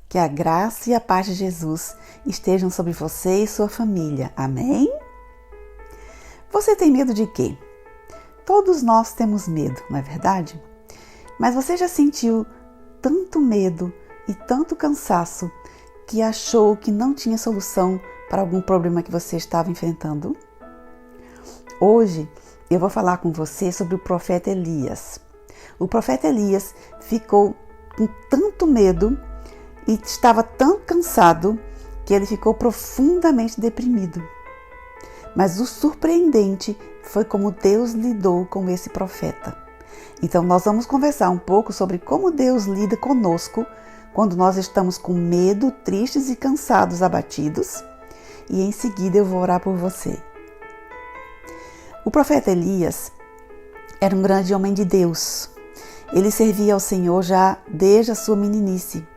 Que a graça e a paz de Jesus estejam sobre você e sua família. Amém? Você tem medo de quê? Todos nós temos medo, não é verdade? Mas você já sentiu tanto medo e tanto cansaço que achou que não tinha solução para algum problema que você estava enfrentando? Hoje eu vou falar com você sobre o profeta Elias. O profeta Elias ficou com tanto medo e estava tão cansado que ele ficou profundamente deprimido. Mas o surpreendente foi como Deus lidou com esse profeta. Então nós vamos conversar um pouco sobre como Deus lida conosco quando nós estamos com medo, tristes e cansados, abatidos. E em seguida eu vou orar por você. O profeta Elias era um grande homem de Deus. Ele servia ao Senhor já desde a sua meninice.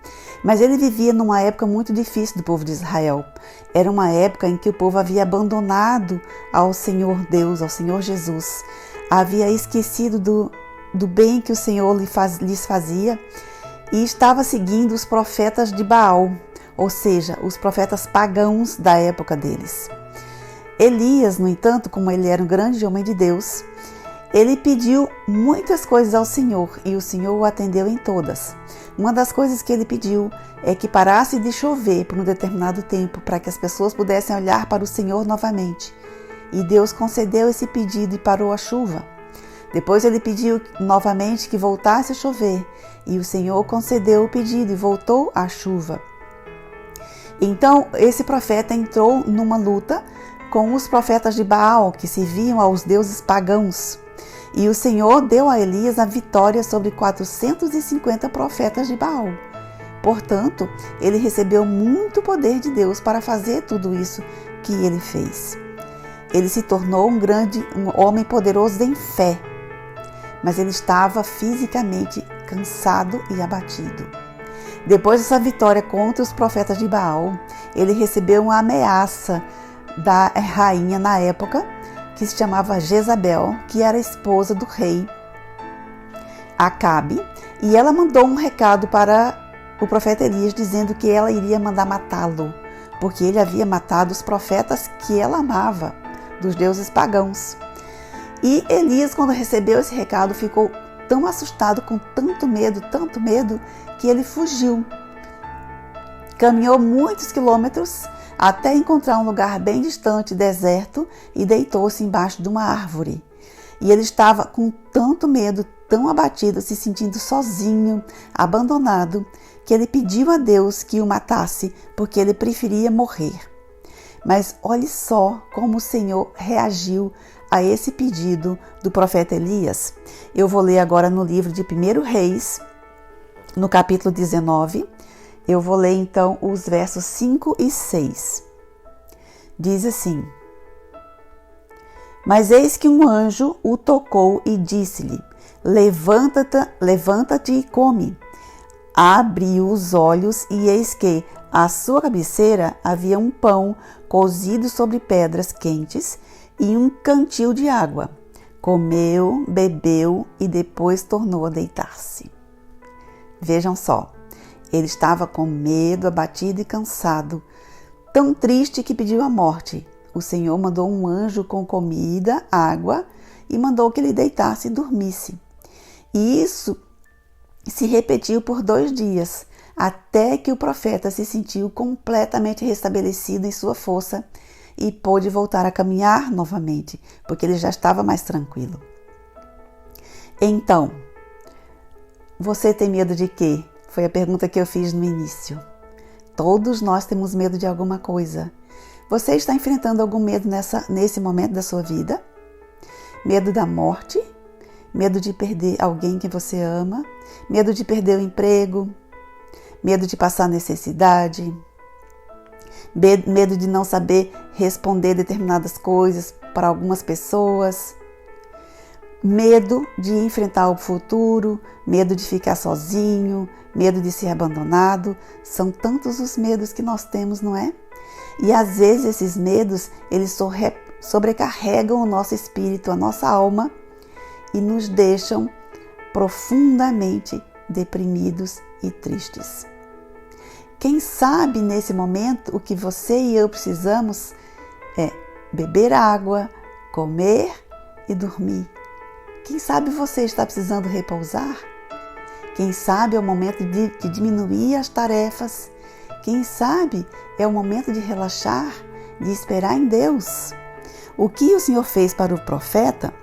Mas ele vivia numa época muito difícil do povo de Israel. Era uma época em que o povo havia abandonado ao Senhor Deus, ao Senhor Jesus. Havia esquecido do bem que o Senhor lhes fazia e estava seguindo os profetas de Baal, ou seja, os profetas pagãos da época deles. Elias, no entanto, como ele era um grande homem de Deus, ele pediu muitas coisas ao Senhor e o Senhor o atendeu em todas. Uma das coisas que ele pediu é que parasse de chover por um determinado tempo para que as pessoas pudessem olhar para o Senhor novamente. E Deus concedeu esse pedido e parou a chuva. Depois ele pediu novamente que voltasse a chover e o Senhor concedeu o pedido e voltou a chuva. Então esse profeta entrou numa luta com os profetas de Baal que serviam aos deuses pagãos. E o Senhor deu a Elias a vitória sobre 450 profetas de Baal. Portanto, ele recebeu muito poder de Deus para fazer tudo isso que ele fez. Ele se tornou um homem poderoso em fé, mas ele estava fisicamente cansado e abatido. Depois dessa vitória contra os profetas de Baal, ele recebeu uma ameaça da rainha na época, que se chamava Jezabel, que era esposa do rei Acabe, e ela mandou um recado para o profeta Elias dizendo que ela iria mandar matá-lo, porque ele havia matado os profetas que ela amava, dos deuses pagãos. E Elias, quando recebeu esse recado, ficou tão assustado, com tanto medo, que ele fugiu. Caminhou muitos quilômetros até encontrar um lugar bem distante, deserto, e deitou-se embaixo de uma árvore. E ele estava com tanto medo, tão abatido, se sentindo sozinho, abandonado, que ele pediu a Deus que o matasse, porque ele preferia morrer. Mas olhe só como o Senhor reagiu a esse pedido do profeta Elias. Eu vou ler agora no livro de 1 Reis, no capítulo 19, eu vou ler então os versos 5 e 6. Diz assim: Mas eis que um anjo o tocou e disse-lhe: Levanta-te e come. Abriu os olhos e eis que à sua cabeceira havia um pão cozido sobre pedras quentes e um cantil de água. Comeu, bebeu e depois tornou a deitar-se. Vejam só. Ele estava com medo, abatido e cansado, tão triste que pediu a morte. O Senhor mandou um anjo com comida, água e mandou que ele deitasse e dormisse. E isso se repetiu por 2 dias, até que o profeta se sentiu completamente restabelecido em sua força e pôde voltar a caminhar novamente, porque ele já estava mais tranquilo. Então, você tem medo de quê? Foi a pergunta que eu fiz no início. Todos nós temos medo de alguma coisa. Você está enfrentando algum medo nesse momento da sua vida? Medo da morte? Medo de perder alguém que você ama? Medo de perder o emprego? Medo de passar necessidade? Medo de não saber responder determinadas coisas para algumas pessoas? Medo de enfrentar o futuro, medo de ficar sozinho, medo de ser abandonado. São tantos os medos que nós temos, não é? E às vezes esses medos, eles sobrecarregam o nosso espírito, a nossa alma e nos deixam profundamente deprimidos e tristes. Quem sabe nesse momento o que você e eu precisamos é beber água, comer e dormir. Quem sabe você está precisando repousar? Quem sabe é o momento de diminuir as tarefas? Quem sabe é o momento de relaxar, de esperar em Deus? O que o Senhor fez para o profeta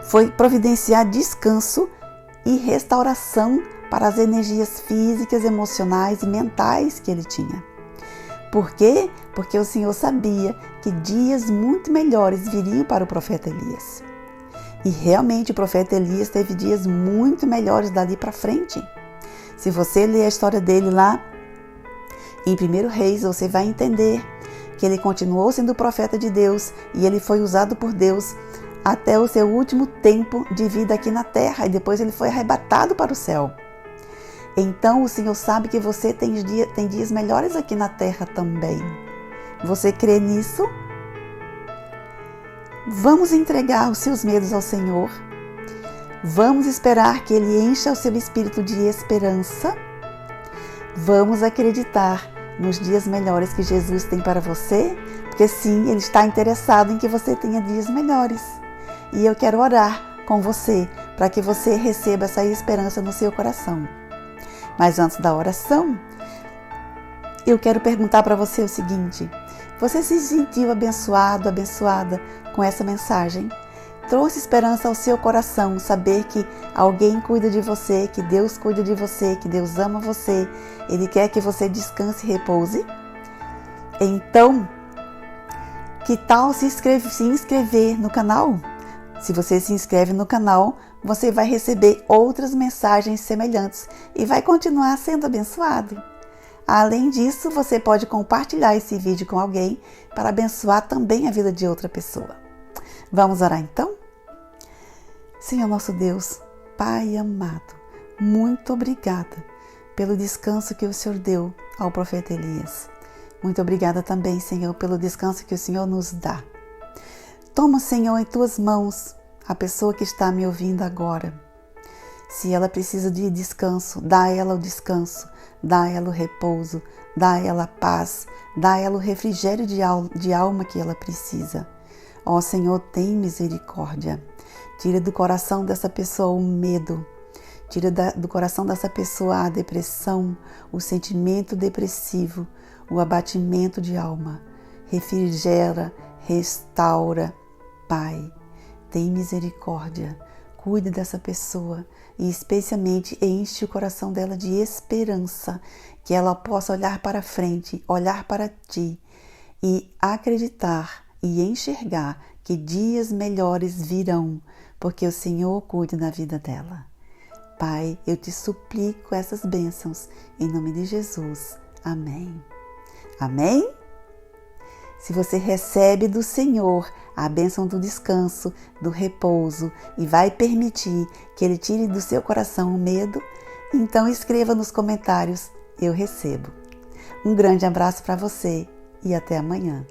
foi providenciar descanso e restauração para as energias físicas, emocionais e mentais que ele tinha. Por quê? Porque o Senhor sabia que dias muito melhores viriam para o profeta Elias. E realmente o profeta Elias teve dias muito melhores dali para frente. Se você ler a história dele lá em 1 Reis, você vai entender que ele continuou sendo profeta de Deus e ele foi usado por Deus até o seu último tempo de vida aqui na terra, e depois ele foi arrebatado para o céu. Então o Senhor sabe que você tem dias melhores aqui na terra também. Você crê nisso? Vamos entregar os seus medos ao Senhor. Vamos esperar que Ele encha o seu espírito de esperança. Vamos acreditar nos dias melhores que Jesus tem para você, porque sim, Ele está interessado em que você tenha dias melhores. E eu quero orar com você para que você receba essa esperança no seu coração. Mas antes da oração, eu quero perguntar para você o seguinte: você se sentiu abençoado, abençoada com essa mensagem? Trouxe esperança ao seu coração saber que alguém cuida de você, que Deus cuida de você, que Deus ama você, Ele quer que você descanse e repouse? Então, que tal se inscrever no canal? Se você se inscreve no canal, você vai receber outras mensagens semelhantes e vai continuar sendo abençoado. Além disso, você pode compartilhar esse vídeo com alguém para abençoar também a vida de outra pessoa. Vamos orar então? Senhor nosso Deus, Pai amado, muito obrigada pelo descanso que o Senhor deu ao profeta Elias. Muito obrigada também, Senhor, pelo descanso que o Senhor nos dá. Toma, Senhor, em Tuas mãos a pessoa que está me ouvindo agora. Se ela precisa de descanso, dá a ela o descanso, dá a ela o repouso, dá a ela a paz, dá a ela o refrigério de alma que ela precisa. Ó Senhor, tem misericórdia. Tira do coração dessa pessoa o medo. Tira do coração dessa pessoa a depressão, o sentimento depressivo, o abatimento de alma. Refrigera, restaura, Pai. Tem misericórdia. Cuide dessa pessoa e especialmente enche o coração dela de esperança, que ela possa olhar para frente, olhar para Ti e acreditar e enxergar que dias melhores virão, porque o Senhor cuida da vida dela. Pai, eu te suplico essas bênçãos, em nome de Jesus. Amém. Amém? Se você recebe do Senhor a bênção do descanso, do repouso e vai permitir que Ele tire do seu coração o medo, então escreva nos comentários, eu recebo. Um grande abraço para você e até amanhã.